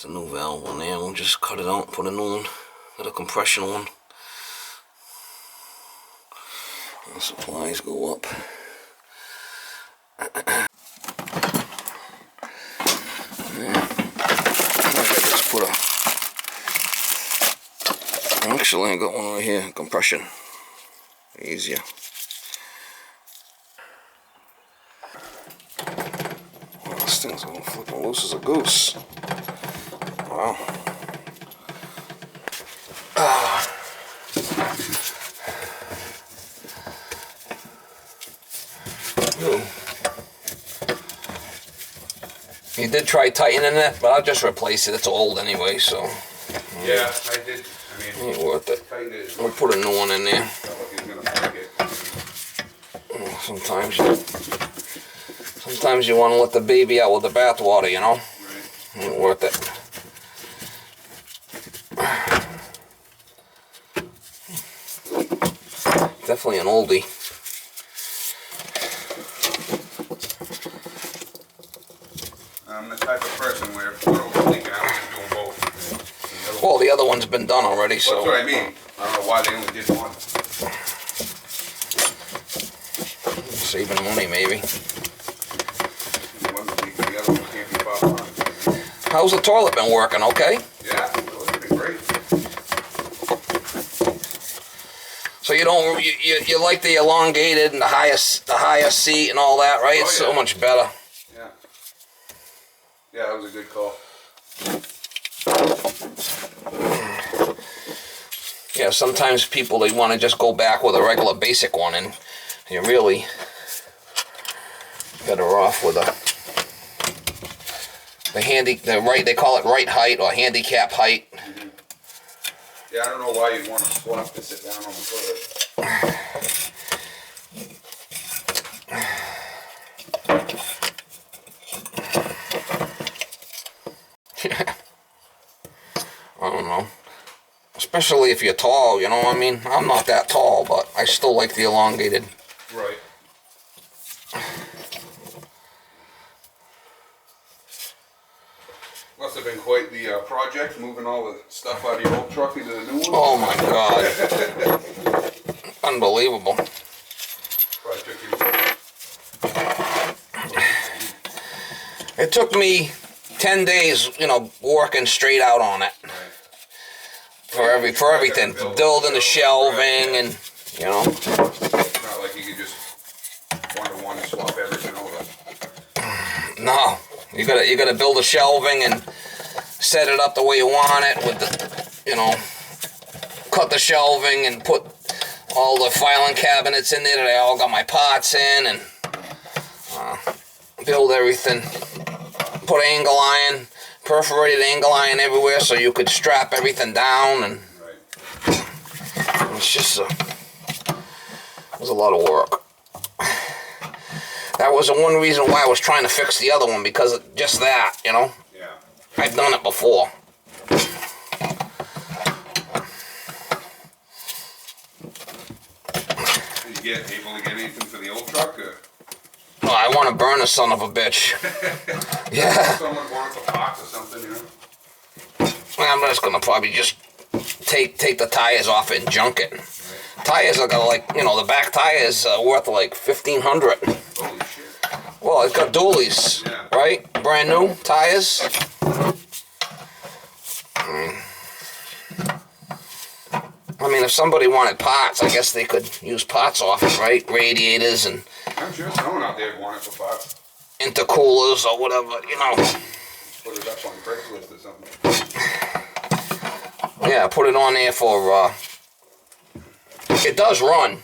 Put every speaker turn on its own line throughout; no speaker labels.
a new valve on there. We'll just cut it out and put a new one, with a compression one. The supplies go up. Actually, I got one over here, compression. Easier. Well, this thing's going flipping loose as a goose. Wow. You did try tightening it, but I'll just replace it. It's old anyway, so.
Yeah, I did. I mean,
ain't worth it. We'll put a new one in there. Sometimes you want to let the baby out with the bathwater, you know? Right. Ain't worth it. Definitely an oldie.
I'm the type of person where if one was leaking, I was doing both.
Well, the other one's been done already, so.
That's what I mean. I don't know why they only did one.
Saving money, maybe.
One's leaking, the other one can't be popped on.
How's the toilet been working? Okay?
Yeah, it's been great.
So you don't you like the elongated and the higher seat and all that, right?
Oh,
it's
yeah.
so much better.
Yeah. Yeah, that was a good call.
Yeah, sometimes people, they want to just go back with a regular basic one, and you're really better off with they call it right height or handicap height.
Mm-hmm. Yeah, I don't know why you'd want to squat to sit down on the toilet.
I don't know. Especially if you're tall, you know what I mean? I'm not that tall, but I still like the elongated.
Right. Must have been quite the project, moving all the stuff out of your old truck into the new one.
Oh my God. Unbelievable.
Probably took you...
It took me 10 days, you know, working straight out on it.
Right.
For everything, building the shelving and, you know.
It's not like you could just one-to-one swap everything over.
No, you gotta build the shelving and set it up the way you want it with the, you know, cut the shelving and put all the filing cabinets in there that I all got my pots in, and build everything. Put angle iron, perforated angle iron everywhere so you could strap everything down, and it's just it was a lot of work. That was the one reason why I was trying to fix the other one, because of just that, you know.
Yeah.
I've done it before.
Did you able to get anything for the old truck? Or?
Oh, I want to burn a son of a bitch. Yeah.
Someone wanted for parts or something, you know?
I'm just gonna probably just take the tires off it and junk it. Right. Tires are gonna, like, you know, the back tire is worth like $1,500.
Holy shit.
Well, it's got dualies,
yeah.
Right? Brand new tires. I mean, if somebody wanted parts, I guess they could use parts off it, right? Radiators and.
I'm sure someone out there would want it for parts.
Intercoolers or whatever, you know.
Put it up on Craigslist or something.
Yeah, put it on there for, it does run.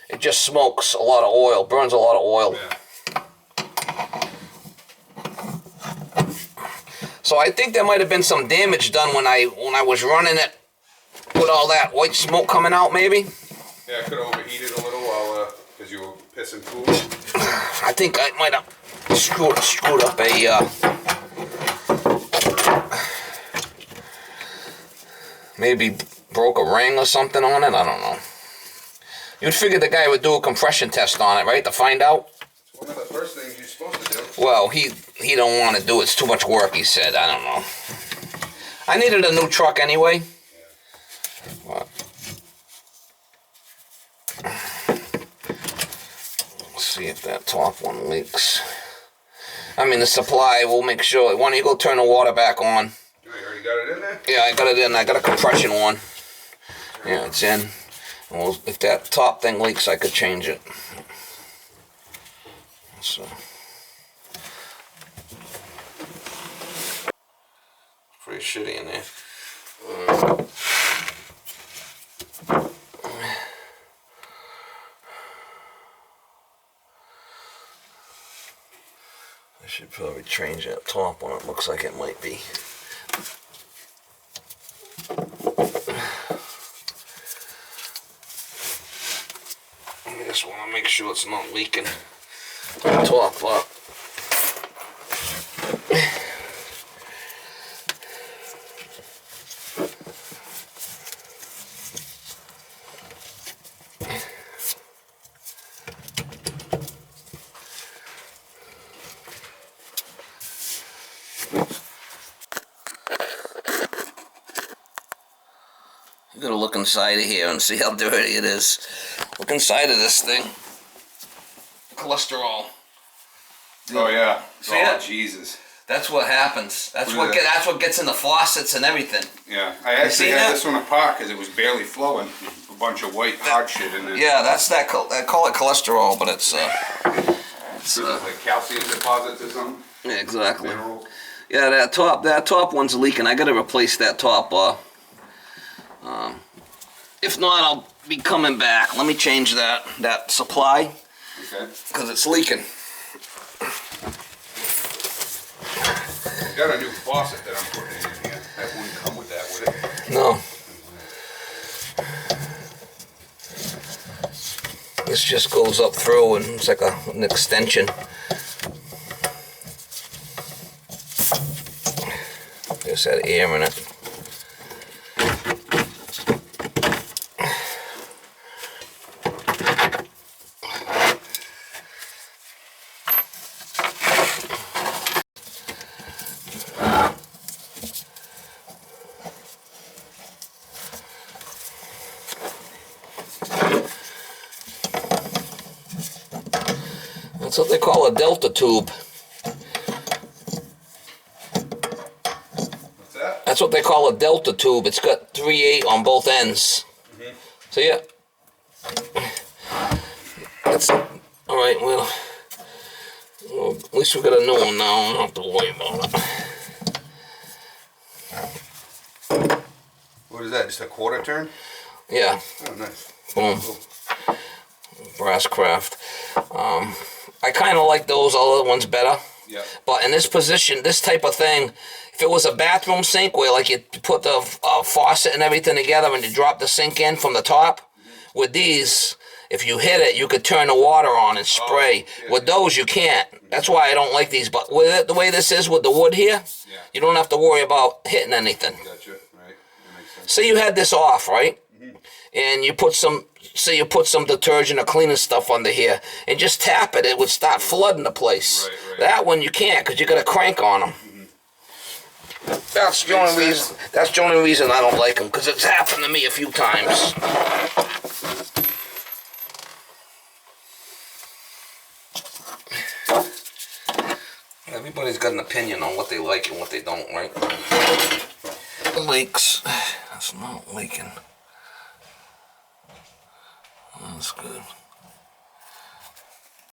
It just smokes a lot of oil, burns a lot of oil.
Yeah.
So I think there might have been some damage done when I was running it with all that white smoke coming out, maybe.
Yeah, it could have overheated a little while, because you were pissing cool.
I think I might have screwed up a, maybe broke a ring or something on it, I don't know. You'd figure the guy would do a compression test on it, right, to find out?
It's one of the first things you're supposed to do.
Well, he don't want to do it. It's too much work, he said. I don't know. I needed a new truck anyway. But, let's see if that top one leaks. I mean, the supply, we'll make sure. Why don't you go turn the water back on?
You already got it in there?
Yeah, I got it in. I got a compression one. Yeah, it's in. Well, if that top thing leaks, I could change it. So, pretty shitty in there. I should probably change that top one. It looks like it might be. I just want to make sure it's not leaking. Top up. You gotta look inside of here and see how dirty it is. Look inside of this thing. Cholesterol.
Oh yeah.
See
oh
it?
Jesus.
That's what happens. That's
What is
that's what gets in the faucets and everything.
Yeah, I actually
seen
had
that?
this one apart because it was barely flowing. A bunch of white hard shit in there.
Yeah, that's that. I call it cholesterol, but it's
like calcium deposits or something.
yeah, exactly.
Mineral.
Yeah, that top one's leaking. I gotta replace that top. If not, I'll be coming back. Let me change that supply
Okay.
because it's leaking.
Got a new faucet that I'm putting in here. That wouldn't come with that, would it?
No. This just goes up through and it's like an extension. Just had air in it. That's what they call a delta tube.
What's that?
That's what they call a delta tube. It's got 3/8 on both ends.
Mm-hmm.
See it? That's all right. Well, at least we got a new one now. I don't have to worry about it.
What is that? Just a quarter turn?
Yeah.
Oh, nice.
Boom. Brass craft. I kind of like those other ones better.
Yeah.
But in this position, this type of thing, if it was a bathroom sink where like you put the faucet and everything together and you drop the sink in from the top, with these, if you hit it, you could turn the water on and spray.
Yeah.
With those, you can't. That's why I don't like these. But with it, the way this is with the wood here, you don't have to worry about hitting anything.
Gotcha. Right. That makes sense.
Say you had this off, right? And you put some, say you put some detergent or cleaning stuff under here and just tap it, it would start flooding the place.
Right.
That one you can't because you got a crank on them. That's the only reason. That's the only reason I don't like them, because it's happened to me a few times. Everybody's got an opinion on what they like and what they don't, right? Leaks. It's not leaking. That's good.